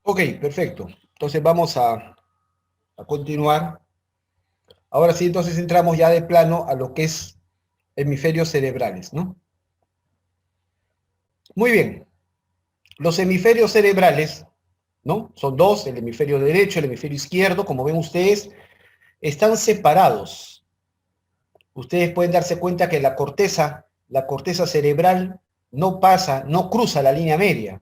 Ok, perfecto. Entonces vamos a continuar. Ahora sí, entonces entramos ya de plano a lo que es hemisferios cerebrales, ¿no? Muy bien. Los hemisferios cerebrales, ¿no? Son dos, el hemisferio derecho, el hemisferio izquierdo, como ven ustedes, están separados. Ustedes pueden darse cuenta que la corteza cerebral no pasa, no cruza la línea media,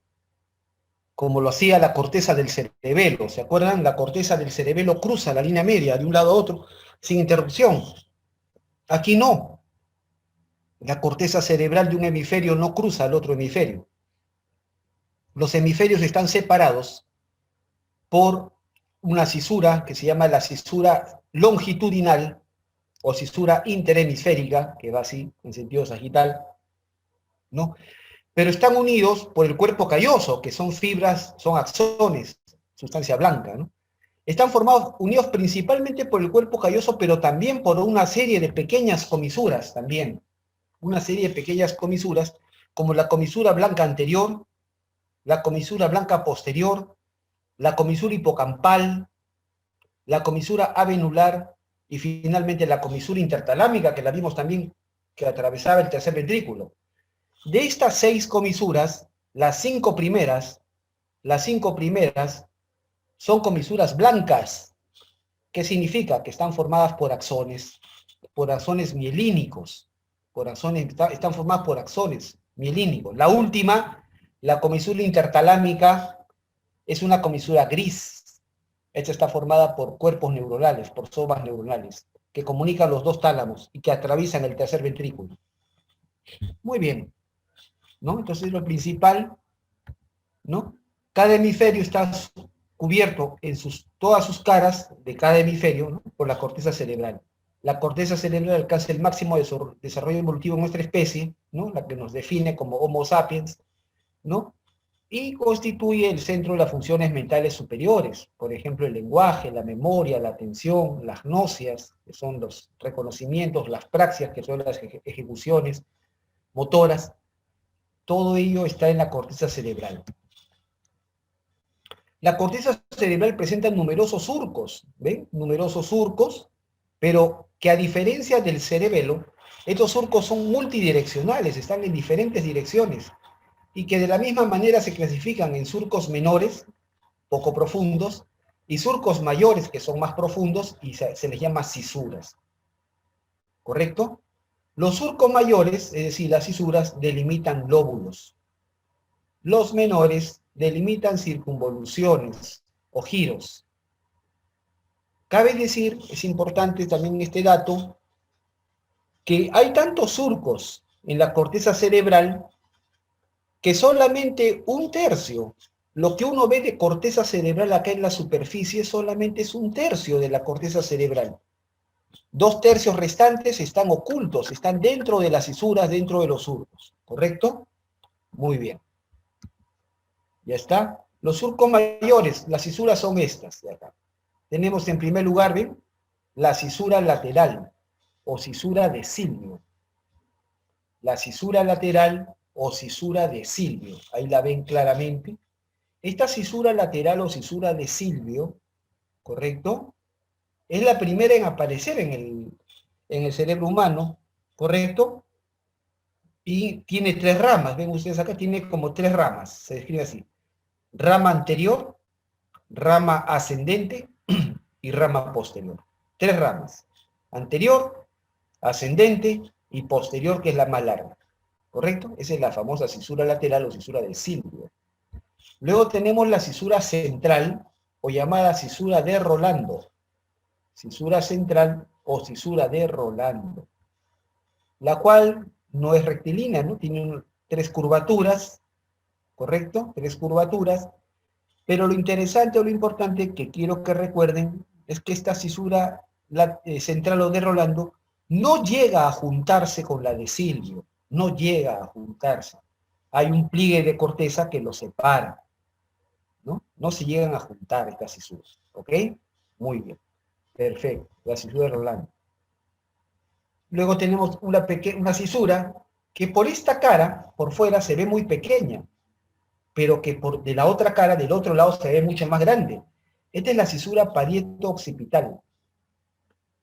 como lo hacía la corteza del cerebelo. ¿Se acuerdan? La corteza del cerebelo cruza la línea media de un lado a otro sin interrupción. Aquí no. La corteza cerebral de un hemisferio no cruza al otro hemisferio. Los hemisferios están separados por una cisura que se llama la cisura longitudinal o cisura interhemisférica, que va así, en sentido sagital, ¿no? Pero están unidos por el cuerpo calloso, que son fibras, son axones, sustancia blanca, ¿no? Están unidos principalmente por el cuerpo calloso, pero también por una serie de pequeñas comisuras, también. Una serie de pequeñas comisuras, como la comisura blanca anterior, la comisura blanca posterior, la comisura hipocampal, la comisura avenular y finalmente la comisura intertalámica, que la vimos también, que atravesaba el tercer ventrículo. De estas 6 comisuras, las cinco primeras son comisuras blancas. ¿Qué significa? Que están formadas por axones mielínicos, están formadas por axones mielínicos. La última, la comisura intertalámica, es una comisura gris. Esta está formada por cuerpos neuronales, por somas neuronales, que comunican los dos tálamos y que atraviesan el tercer ventrículo. Muy bien, ¿no? Entonces lo principal, ¿no? Cada hemisferio está cubierto en todas sus caras de cada hemisferio, ¿no? Por la corteza cerebral. La corteza cerebral alcanza el máximo desarrollo evolutivo en nuestra especie, ¿no? La que nos define como Homo sapiens, ¿no? Y constituye el centro de las funciones mentales superiores, por ejemplo, el lenguaje, la memoria, la atención, las gnosias, que son los reconocimientos, las praxias, que son las ejecuciones motoras. Todo ello está en la corteza cerebral. La corteza cerebral presenta numerosos surcos, ¿ven? Numerosos surcos, pero que a diferencia del cerebelo, estos surcos son multidireccionales, están en diferentes direcciones, y que de la misma manera se clasifican en surcos menores, poco profundos, y surcos mayores, que son más profundos, y se les llama cisuras. ¿Correcto? Los surcos mayores, es decir, las cisuras, delimitan lóbulos. Los menores delimitan circunvoluciones o giros. Cabe decir, es importante también este dato, que hay tantos surcos en la corteza cerebral que solamente un tercio, lo que uno ve de corteza cerebral acá en la superficie, solamente es un tercio de la corteza cerebral. 2/3 restantes están ocultos, están dentro de las cisuras, dentro de los surcos. ¿Correcto? Muy bien. Ya está. Los surcos mayores, las cisuras son estas de acá. Tenemos en primer lugar, ¿ven? La cisura lateral o cisura de Silvio. La cisura lateral o cisura de Silvio. Ahí la ven claramente. Esta cisura lateral o cisura de Silvio, ¿correcto? Es la primera en aparecer en el cerebro humano, ¿correcto? Y tiene 3 ramas. Ven ustedes acá, tiene como 3 ramas. Se describe así. Rama anterior, rama ascendente y rama posterior. 3 ramas. Anterior, ascendente y posterior, que es la más larga. ¿Correcto? Esa es la famosa cisura lateral o cisura de Silvio. Luego tenemos la cisura central, o llamada cisura de Rolando. Cisura central o cisura de Rolando. La cual no es rectilínea, ¿no? Tiene 3 curvaturas, ¿correcto? 3 curvaturas. Pero lo interesante o lo importante que quiero que recuerden es que esta cisura central o de Rolando no llega a juntarse con la de Silvio, no llega a juntarse. Hay un pliegue de corteza que los separa, ¿no? No se llegan a juntar estas cisuras, ¿ok? Muy bien, perfecto, la cisura de Rolando. Luego tenemos una cisura que por esta cara, por fuera, se ve muy pequeña, pero que de la otra cara, del otro lado, se ve mucho más grande. Esta es la cisura parieto-occipital.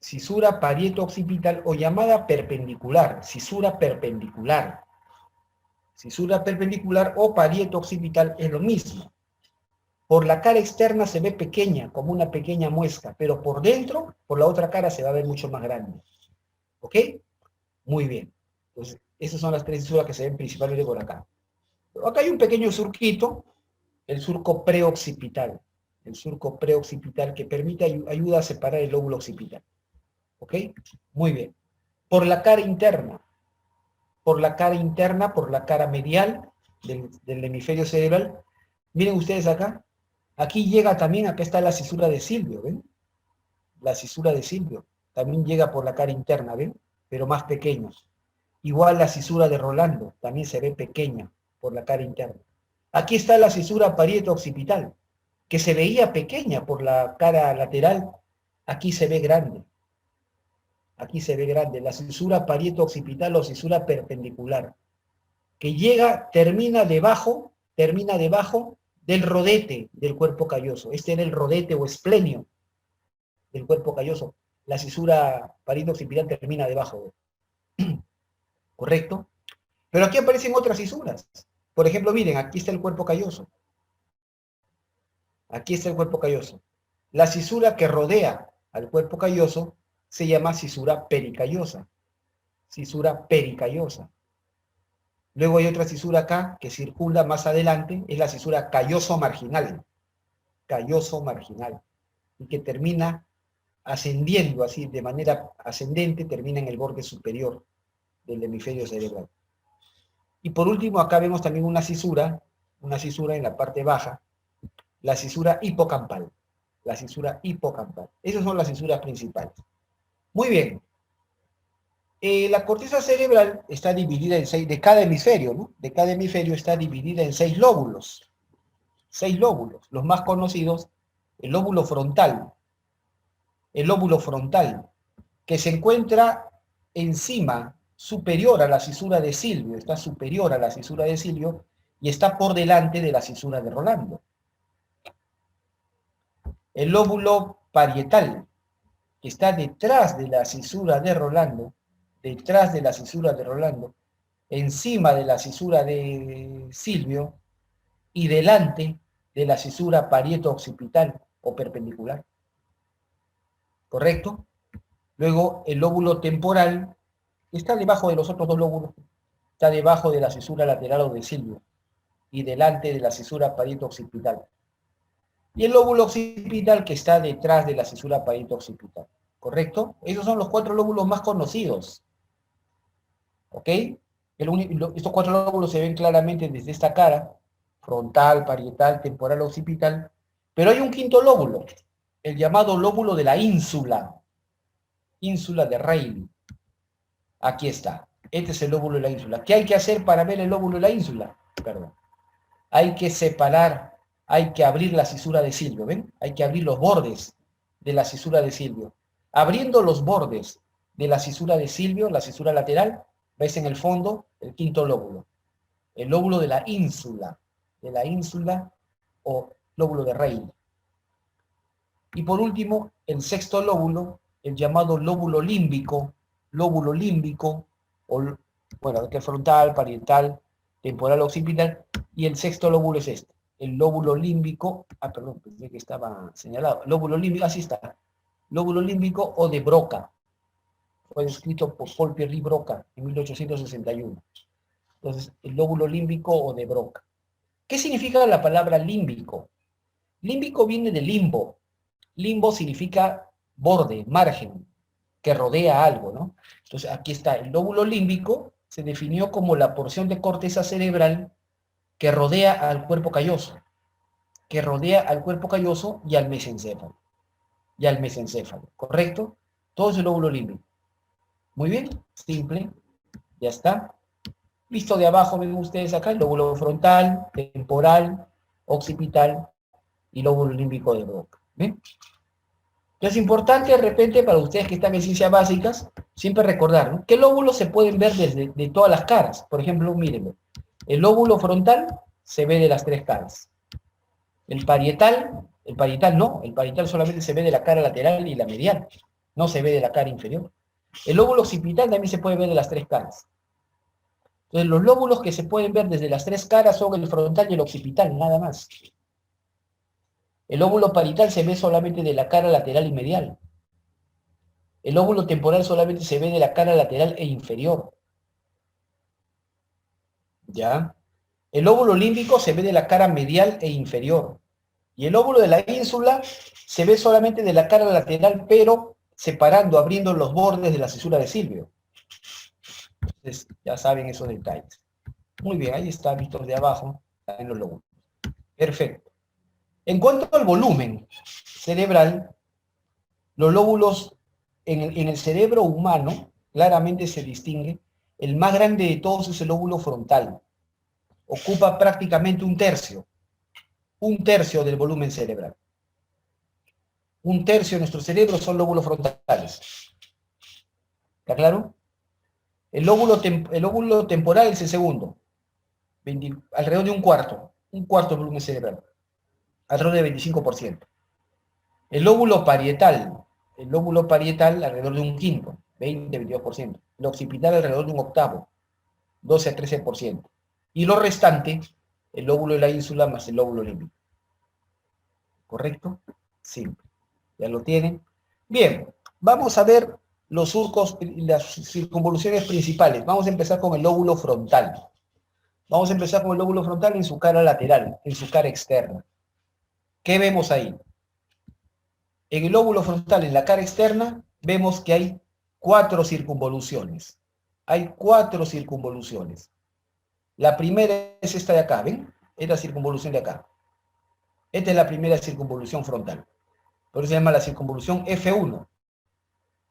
Cisura parieto-occipital o llamada perpendicular, cisura perpendicular. Cisura perpendicular o parieto-occipital es lo mismo. Por la cara externa se ve pequeña, como una pequeña muesca, pero por dentro, por la otra cara, se va a ver mucho más grande. ¿Ok? Muy bien. Entonces, esas son las tres cisuras que se ven principalmente por acá. Pero acá hay un pequeño surquito, el surco preoccipital. El surco preoccipital que permite, ayuda a separar el lóbulo occipital. ¿Ok? Muy bien. Por la cara interna, por la cara medial del hemisferio cerebral, miren ustedes acá, aquí llega también, acá está la cisura de Silvio, ¿ven? La cisura de Silvio también llega por la cara interna, ¿ven? Pero más pequeña. Igual la cisura de Rolando, también se ve pequeña por la cara interna. Aquí está la cisura parieto-occipital, que se veía pequeña por la cara lateral, aquí se ve grande. Aquí se ve grande, la cisura parieto-occipital o cisura perpendicular, que termina debajo del rodete del cuerpo calloso. Este era el rodete o esplenio del cuerpo calloso. La cisura parieto-occipital termina debajo. ¿Correcto? Pero aquí aparecen otras cisuras. Por ejemplo, miren, aquí está el cuerpo calloso. Aquí está el cuerpo calloso. La cisura que rodea al cuerpo calloso se llama cisura pericallosa. Cisura pericallosa. Luego hay otra cisura acá que circula más adelante, es la cisura calloso marginal. Calloso marginal. Y que termina ascendiendo así, de manera ascendente, termina en el borde superior del hemisferio cerebral. Y por último, acá vemos también una cisura en la parte baja, la cisura hipocampal. La cisura hipocampal. Esas son las cisuras principales. Muy bien. La corteza cerebral está dividida en 6, de cada hemisferio, ¿no? De cada hemisferio está dividida en 6 lóbulos. 6 lóbulos. Los más conocidos, el lóbulo frontal. El lóbulo frontal, que se encuentra encima, superior a la cisura de Silvio, está superior a la cisura de Silvio y está por delante de la cisura de Rolando. El lóbulo parietal, que está detrás de la cisura de Rolando, encima de la cisura de Silvio y delante de la cisura parieto-occipital o perpendicular. ¿Correcto? Luego el lóbulo temporal está debajo de los otros dos lóbulos, está debajo de la cisura lateral o de Silvio y delante de la cisura parieto-occipital. Y el lóbulo occipital que está detrás de la cisura parieto-occipital. ¿Correcto? Esos son los 4 lóbulos más conocidos. ¿Ok? Estos 4 lóbulos se ven claramente desde esta cara, frontal, parietal, temporal, occipital, pero hay un quinto lóbulo, el llamado lóbulo de la ínsula de Rayleigh. Aquí está. Este es el lóbulo de la ínsula. ¿Qué hay que hacer para ver el lóbulo de la ínsula? Perdón. Hay que separar, hay que abrir la cisura de Silvio, ¿ven? Hay que abrir los bordes de la cisura de Silvio. Abriendo los bordes de la cisura de Silvio, la cisura lateral, ves en el fondo el quinto lóbulo. El lóbulo de la ínsula o lóbulo de Rayleigh. Y por último, el sexto lóbulo, el llamado lóbulo límbico, o, bueno, que es frontal, parietal, temporal, occipital, y el sexto lóbulo es este, el lóbulo límbico, perdón, pensé que estaba señalado, lóbulo límbico, así está, lóbulo límbico o de Broca, fue escrito por Paul-Pierre Broca en 1861. Entonces, el lóbulo límbico o de Broca. ¿Qué significa la palabra límbico? Límbico viene de limbo. Limbo significa borde, margen, que rodea algo, ¿no? Entonces, aquí está, el lóbulo límbico se definió como la porción de corteza cerebral que rodea al cuerpo calloso, y al mesencéfalo, ¿correcto? Todo es el lóbulo límbico. Muy bien, simple, ya está. Visto de abajo, ven ustedes acá, el lóbulo frontal, temporal, occipital y lóbulo límbico de Broca. ¿Ven? Entonces es importante de repente para ustedes que están en ciencias básicas, siempre recordar, ¿no? ¿Qué lóbulos se pueden ver de todas las caras? Por ejemplo, mírenlo. El lóbulo frontal se ve de las tres caras. El parietal no, el parietal solamente se ve de la cara lateral y la medial, no se ve de la cara inferior. El lóbulo occipital también se puede ver de las tres caras. Entonces, los lóbulos que se pueden ver desde las tres caras son el frontal y el occipital, nada más. El lóbulo parietal se ve solamente de la cara lateral y medial. El lóbulo temporal solamente se ve de la cara lateral e inferior. ¿Ya? El lóbulo límbico se ve de la cara medial e inferior. Y el lóbulo de la ínsula se ve solamente de la cara lateral, pero separando, abriendo los bordes de la cisura de Silvio. Entonces, ya saben esos detalles. Muy bien, ahí está, vistos de abajo, en los lóbulos. Perfecto. En cuanto al volumen cerebral, los lóbulos en el cerebro humano claramente se distingue. El más grande de todos es el lóbulo frontal. Ocupa prácticamente un tercio del volumen cerebral. Un tercio de nuestro cerebro son lóbulos frontales. ¿Está claro? El lóbulo temporal es el segundo, alrededor de un cuarto del volumen cerebral, alrededor del 25%. El lóbulo parietal alrededor de un quinto, 20-22%. El occipital alrededor de un octavo, 12-13%. Y lo restante, el lóbulo de la ínsula más el lóbulo límbico. ¿Correcto? Simple. ¿Ya lo tienen? Bien, vamos a ver los surcos y las circunvoluciones principales. Vamos a empezar con el lóbulo frontal. Vamos a empezar con el lóbulo frontal en su cara lateral, en su cara externa. ¿Qué vemos ahí? En el lóbulo frontal, en la cara externa, vemos que hay 4 circunvoluciones. Hay 4 circunvoluciones. La primera es esta de acá, ¿ven? Esta circunvolución de acá. Esta es la primera circunvolución frontal. Por eso se llama la circunvolución F1.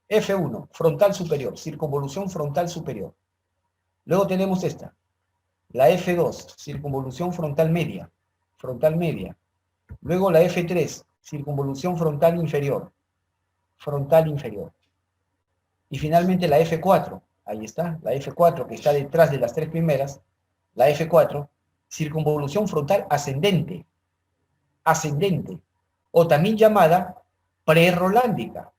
F1, frontal superior, circunvolución frontal superior. Luego tenemos esta, la F2, circunvolución frontal media. Luego la F3, circunvolución frontal inferior. Y finalmente la F4, ahí está, la F4 que está detrás de las tres primeras, la F4, circunvolución frontal ascendente, o también llamada prerolándica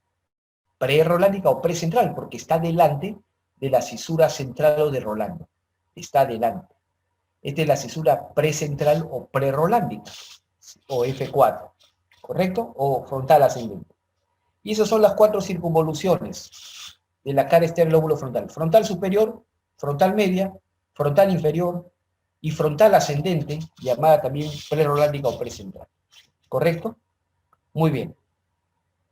o precentral, porque está delante de la cisura central o de Rolando. Está delante. Esta es la cisura precentral o prerolándica, o F4, ¿correcto? O frontal ascendente. Y esas son las 4 circunvoluciones de la cara externa del lóbulo frontal. Frontal superior, frontal media, frontal inferior y frontal ascendente, llamada también prerolándica o precentral. ¿Correcto? Muy bien.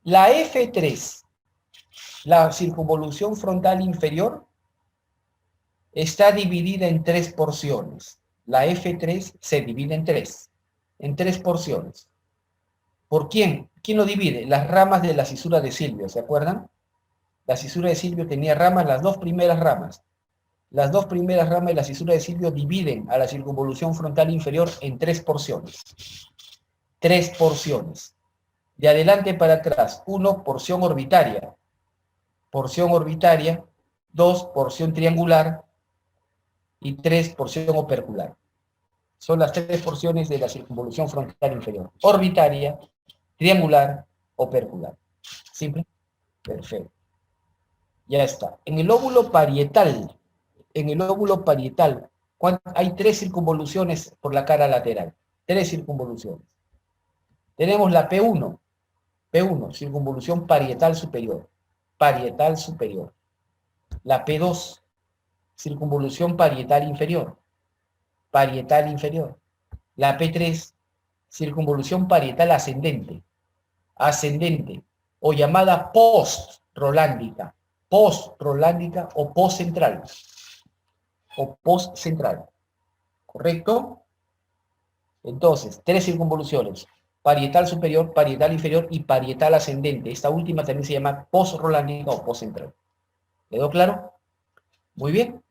La F3, la circunvolución frontal inferior, está dividida en 3 porciones. La F3 se divide en tres porciones. ¿Por quién? ¿Quién lo divide? Las ramas de la cisura de Silvio, ¿se acuerdan? La cisura de Silvio tenía ramas, las dos primeras ramas. Las dos primeras ramas de la cisura de Silvio dividen a la circunvolución frontal inferior en 3 porciones. 3 porciones. De adelante para atrás, 1, porción orbitaria. 2, porción triangular, y 3, porción opercular. Son las 3 porciones de la circunvolución frontal inferior. Orbitaria, triangular, opercular. ¿Simple? Perfecto. Ya está. En el lóbulo parietal, hay 3 circunvoluciones por la cara lateral. 3 circunvoluciones. Tenemos la P1, circunvolución parietal superior. La P2, circunvolución parietal inferior. La P3, circunvolución parietal ascendente, o llamada postrolándica o postcentral. ¿Correcto? Entonces, 3 circunvoluciones: parietal superior, parietal inferior y parietal ascendente. Esta última también se llama postrolándica o postcentral. ¿Quedó claro? Muy bien.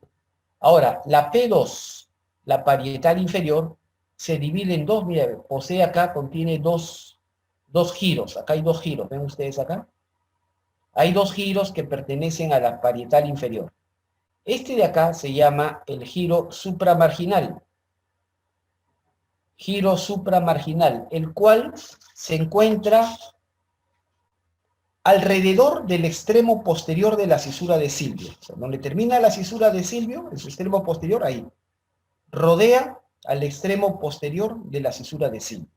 Ahora, la P2, la parietal inferior, se divide en 2, mira, posee acá, contiene dos giros. Acá hay 2 giros, ¿ven ustedes acá? Hay 2 giros que pertenecen a la parietal inferior. Este de acá se llama el giro supramarginal. giro supramarginal, el cual se encuentra alrededor del extremo posterior de la cisura de Silvio. O sea, donde termina la cisura de Silvio, en su extremo posterior, ahí. Rodea al extremo posterior de la cisura de Silvio.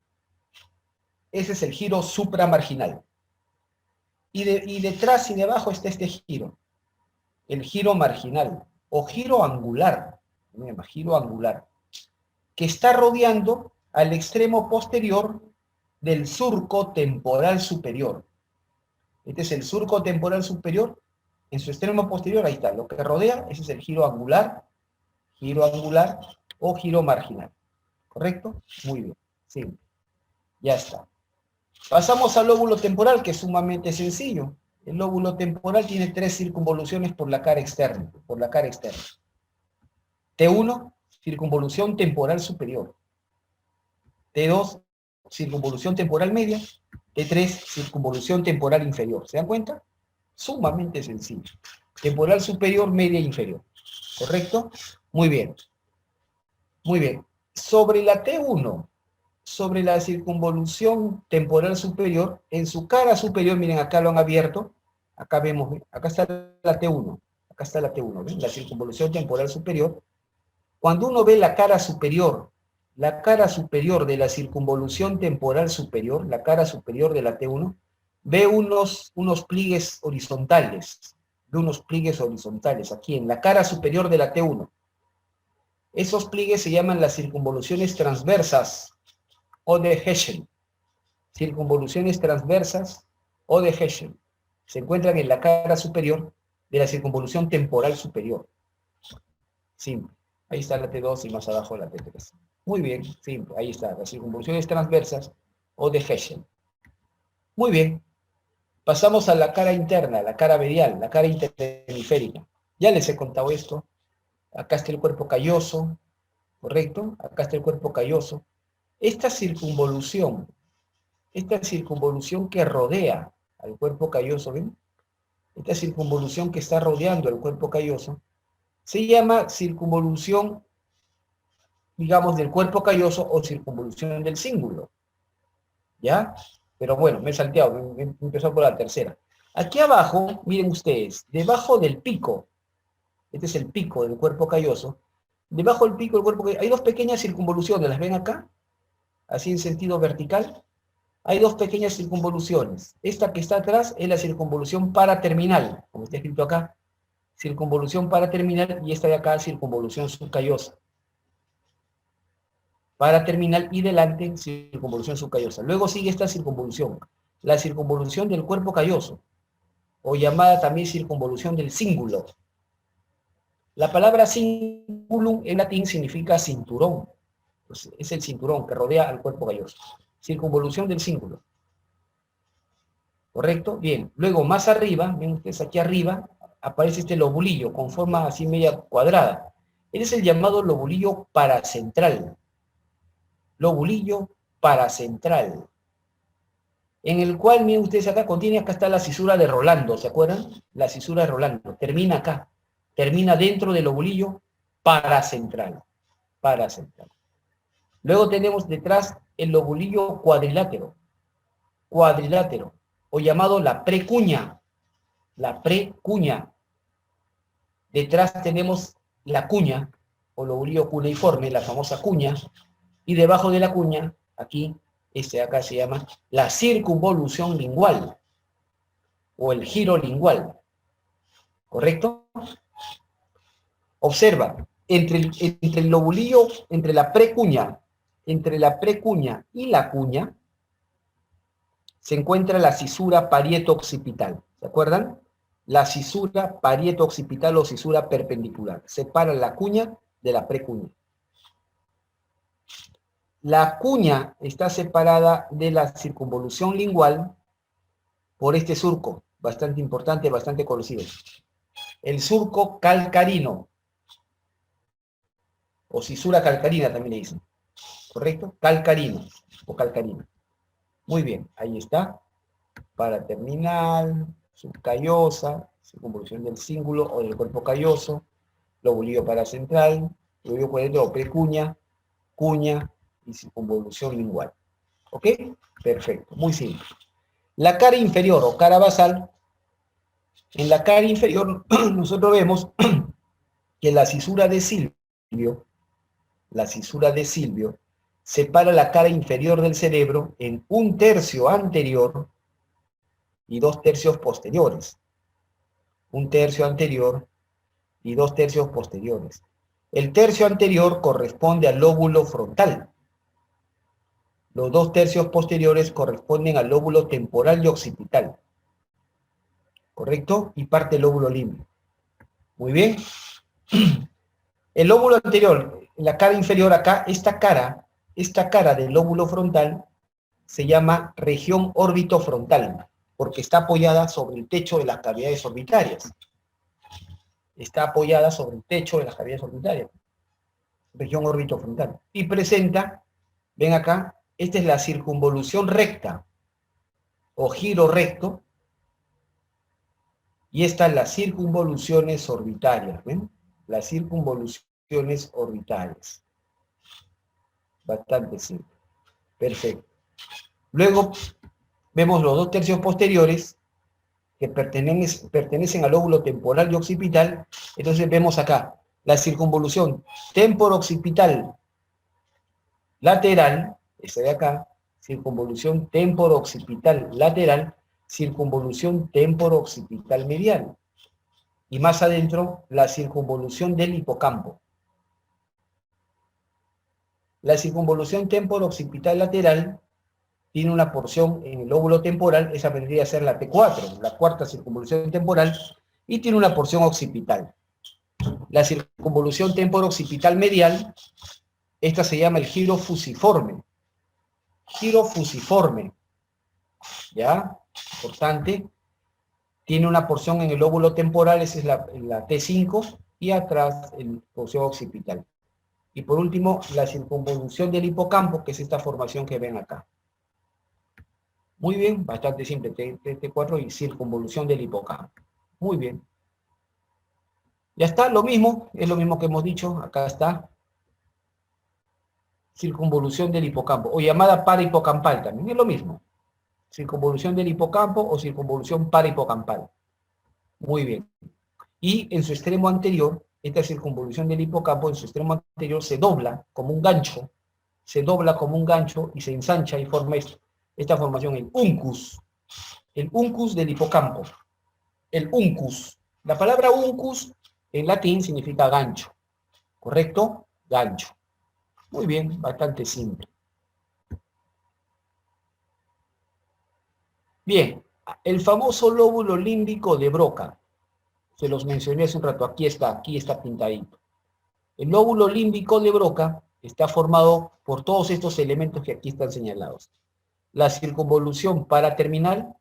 Ese es el giro supramarginal. Y detrás y debajo está este giro, el giro marginal, o giro angular, giro angular, que está rodeando al extremo posterior del surco temporal superior. Este es el surco temporal superior, en su extremo posterior, ahí está, lo que rodea, ese es el giro angular o giro marginal. ¿Correcto? Muy bien, sí, ya está. Pasamos al lóbulo temporal, que es sumamente sencillo. El lóbulo temporal tiene 3 circunvoluciones por la cara externa, T1, circunvolución temporal superior. T2, circunvolución temporal media. T3, circunvolución temporal inferior. ¿Se dan cuenta? Sumamente sencillo. Temporal superior, media e inferior. ¿Correcto? Muy bien. Muy bien. Sobre la T1, sobre la circunvolución temporal superior, en su cara superior, miren, acá lo han abierto, acá vemos, acá está la T1, ¿ven? La circunvolución temporal superior. Cuando uno ve la cara superior de la circunvolución temporal superior, la cara superior de la T1, ve unos pliegues horizontales, aquí en la cara superior de la T1. Esos pliegues se llaman las circunvoluciones transversas, o de Heschel. Circunvoluciones transversas o de Heschel. Se encuentran en la cara superior de la circunvolución temporal superior. Simple. Ahí está la T2 y más abajo la T3. Muy bien, simple. Ahí está, las circunvoluciones transversas o de Heschel. Muy bien. Pasamos a la cara interna, la cara medial, la cara interhemisférica. Ya les he contado esto. Acá está el cuerpo calloso, ¿correcto? Acá está el cuerpo calloso. Esta circunvolución que rodea al cuerpo calloso, ¿ven? Esta circunvolución que está rodeando al cuerpo calloso, se llama circunvolución, digamos, del cuerpo calloso o circunvolución del cíngulo. ¿Ya? Pero bueno, me he salteado, me he empezado por la tercera. Aquí abajo, miren ustedes, debajo del pico, este es el pico del cuerpo calloso, debajo del pico del cuerpo calloso, hay 2 pequeñas circunvoluciones, ¿las ven acá? Así en sentido vertical. Hay 2 pequeñas circunvoluciones. Esta que está atrás es la circunvolución paraterminal, como está escrito acá. Circunvolución paraterminal, y esta de acá, circunvolución subcallosa. Paraterminal y delante, circunvolución subcallosa. Luego sigue esta circunvolución, la circunvolución del cuerpo calloso, o llamada también circunvolución del cíngulo. La palabra cingulum en latín significa cinturón. Pues es el cinturón que rodea al cuerpo calloso. Circunvolución del cíngulo. ¿Correcto? Bien. Luego, más arriba, ven ustedes aquí arriba, aparece este lobulillo con forma así media cuadrada. Él es el llamado lobulillo paracentral. Lobulillo paracentral. En el cual, miren ustedes acá, acá está la cisura de Rolando, ¿se acuerdan? La cisura de Rolando. Termina acá. Termina dentro del lobulillo paracentral. Paracentral. Luego tenemos detrás el lobulillo cuadrilátero. Cuadrilátero. O llamado la precuña. La precuña. Detrás tenemos la cuña, o lobulillo cuneiforme, la famosa cuña, y debajo de la cuña, aquí, este de acá se llama la circunvolución lingual, o el giro lingual. ¿Correcto? Observa, entre el lobulillo, entre la precuña y la cuña, se encuentra la cisura parieto-occipital. ¿Se acuerdan? La cisura parieto-occipital o cisura perpendicular. Separa la cuña de la precuña. La cuña está separada de la circunvolución lingual por este surco, bastante importante, bastante conocido. El surco calcarino, o cisura calcarina también le dicen. ¿Correcto? Calcarino, o calcarina. Muy bien, ahí está. Paraterminal, subcallosa, circunvolución del cíngulo o del cuerpo calloso, lobulillo paracentral, lobulillo cuadrilátero o precuña, cuña, y circunvolución lingual. ¿Ok? Perfecto, muy simple. La cara inferior o cara basal, en la cara inferior nosotros vemos que la cisura de Silvio separa la cara inferior del cerebro en 1/3 anterior y 2/3 posteriores. 1/3 anterior y 2/3 posteriores. El tercio anterior corresponde al lóbulo frontal. Los 2/3 posteriores corresponden al lóbulo temporal y occipital. ¿Correcto? Y parte del lóbulo límbico. Muy bien. El lóbulo anterior, la cara inferior acá, esta cara del lóbulo frontal se llama región orbitofrontal, porque está apoyada sobre el techo de las cavidades orbitarias. Está apoyada sobre el techo de las cavidades orbitarias. Región orbitofrontal. Y presenta, ven acá, esta es la circunvolución recta o giro recto, y estas las circunvoluciones orbitarias, ¿ven? Las circunvoluciones orbitales. Bastante simple. Perfecto. Luego vemos los 2/3 posteriores que pertenecen al lóbulo temporal y occipital. Entonces vemos acá la circunvolución temporoccipital lateral, esta de acá, circunvolución temporoccipital lateral, circunvolución temporoccipital medial. Y más adentro, la circunvolución del hipocampo. La circunvolución temporoccipital lateral tiene una porción en el lóbulo temporal, esa vendría a ser la T4, la cuarta circunvolución temporal, y tiene una porción occipital. La circunvolución temporoccipital medial, esta se llama el giro fusiforme. Giro fusiforme, ¿ya? Importante. Tiene una porción en el lóbulo temporal, esa es la T5, y atrás la porción occipital. Y por último, la circunvolución del hipocampo, que es esta formación que ven acá. Muy bien, bastante simple, T4 y circunvolución del hipocampo. Muy bien. Ya está, lo mismo, es lo mismo que hemos dicho, acá está. Circunvolución del hipocampo, o llamada parahipocampal también, es lo mismo. Circunvolución del hipocampo o circunvolución parahipocampal. Muy bien. Y en su extremo anterior, esta circunvolución del hipocampo, en su extremo anterior se dobla como un gancho, y se ensancha y forma esta formación, el uncus del hipocampo. El uncus. La palabra uncus en latín significa gancho. ¿Correcto? Gancho. Muy bien, bastante simple. Bien, el famoso lóbulo límbico de Broca. Se los mencioné hace un rato, aquí está pintadito. El lóbulo límbico de Broca está formado por todos estos elementos que aquí están señalados. La circunvolución paraterminal,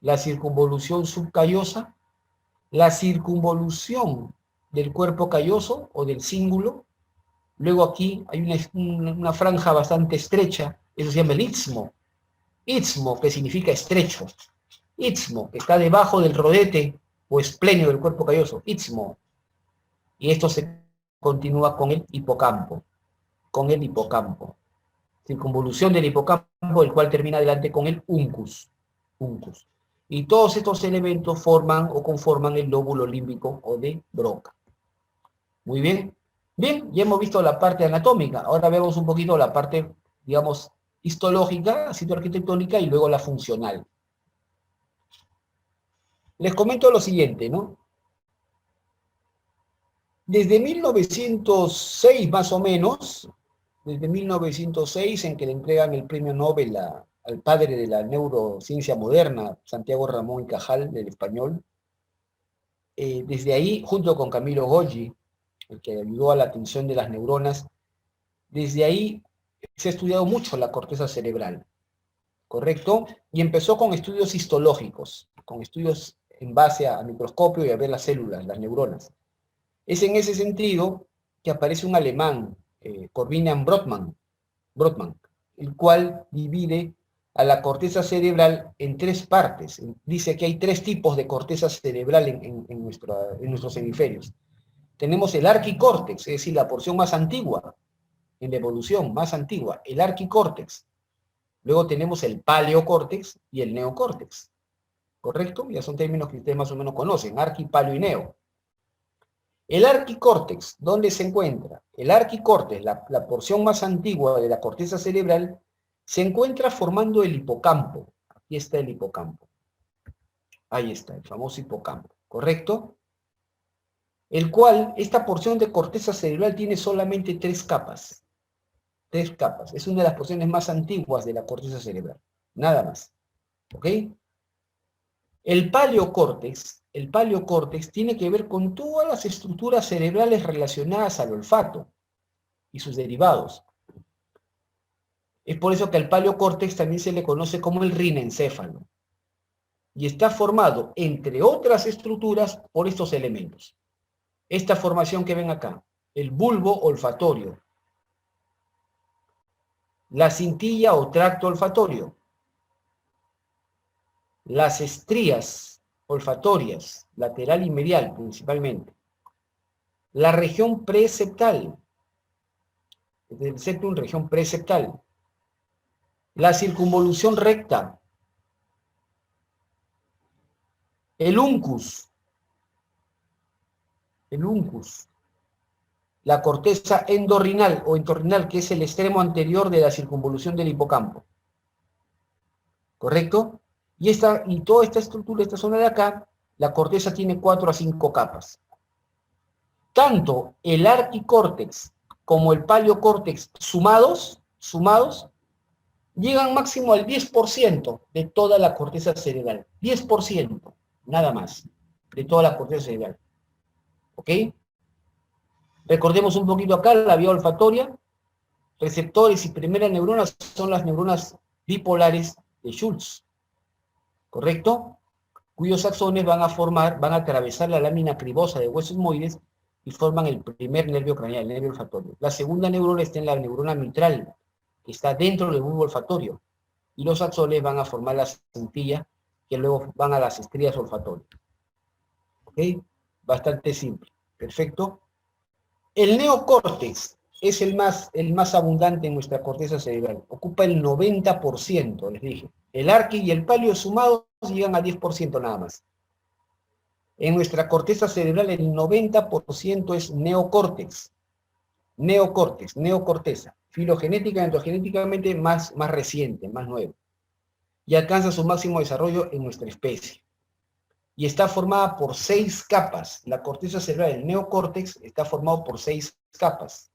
la circunvolución subcallosa, la circunvolución del cuerpo calloso o del cíngulo. Luego aquí hay una franja bastante estrecha, eso se llama el istmo. Istmo, que significa estrecho. Istmo, que está debajo del rodete o esplenio del cuerpo calloso. Istmo. Y esto se continúa con el hipocampo. Circunvolución del hipocampo, el cual termina adelante con el uncus. Y todos estos elementos forman o conforman el lóbulo límbico o de Broca. Muy bien. Bien, ya hemos visto la parte anatómica. Ahora vemos un poquito la parte, digamos, histológica, citoarquitectónica y luego la funcional. Les comento lo siguiente, ¿no? Desde 1906, más o menos, desde 1906, en que le entregan el premio Nobel al padre de la neurociencia moderna, Santiago Ramón y Cajal, del español, desde ahí, junto con Camilo Golgi, el que ayudó a la atención de las neuronas, desde ahí se ha estudiado mucho la corteza cerebral, ¿correcto? Y empezó con estudios histológicos, con estudios en base a microscopio y a ver las células, las neuronas. Es en ese sentido que aparece un alemán, Corbinian Brodmann, el cual divide a la corteza cerebral en 3 partes. Dice que hay 3 tipos de corteza cerebral en nuestros hemisferios. Tenemos el arquicórtex, es decir, la porción más antigua, en la evolución más antigua, el arquicórtex. Luego tenemos el paleocórtex y el neocórtex. ¿Correcto? Ya son términos que ustedes más o menos conocen, arqui, paleo y neo. El arquicórtex, ¿dónde se encuentra? El arquicórtex, la porción más antigua de la corteza cerebral, se encuentra formando el hipocampo. Aquí está el hipocampo. Ahí está, el famoso hipocampo. ¿Correcto? El cual, esta porción de corteza cerebral tiene solamente 3 capas. 3 capas. Es una de las porciones más antiguas de la corteza cerebral. Nada más. ¿Ok? El paleocórtex tiene que ver con todas las estructuras cerebrales relacionadas al olfato y sus derivados. Es por eso que al paleocórtex también se le conoce como el rinencéfalo. Y está formado, entre otras estructuras, por estos elementos. Esta formación que ven acá, el bulbo olfatorio, la cintilla o tracto olfatorio, las estrías olfatorias, lateral y medial principalmente, la región preceptal, el septum, región preceptal, la circunvolución recta, el uncus, la corteza endorrinal o entorrinal, que es el extremo anterior de la circunvolución del hipocampo. ¿Correcto? Y toda esta estructura, esta zona de acá, la corteza tiene 4 a 5 capas. Tanto el arquicórtex como el paleocórtex sumados, llegan máximo al 10% de toda la corteza cerebral. 10%, nada más, de toda la corteza cerebral. ¿Ok? Recordemos un poquito acá la vía olfatoria. Receptores y primeras neuronas son las neuronas bipolares de Schultz. ¿Correcto? Cuyos axones van a atravesar la lámina cribosa de huesos moides y forman el primer nervio craneal, el nervio olfatorio. La segunda neurona está en la neurona mitral, que está dentro del bulbo olfatorio. Y los axones van a formar la cintilla, que luego van a las estrías olfatorias. ¿Ok? Bastante simple. Perfecto. El neocórtex es el más abundante en nuestra corteza cerebral. Ocupa el 90%, les dije. El arqui y el paleo sumados llegan a 10% nada más. En nuestra corteza cerebral el 90% es neocórtex. Neocorteza. Filogenética y endogenéticamente más reciente, más nuevo. Y alcanza su máximo desarrollo en nuestra especie. Y está formada por 6 capas. La corteza cerebral, el neocórtex, está formado por 6 capas.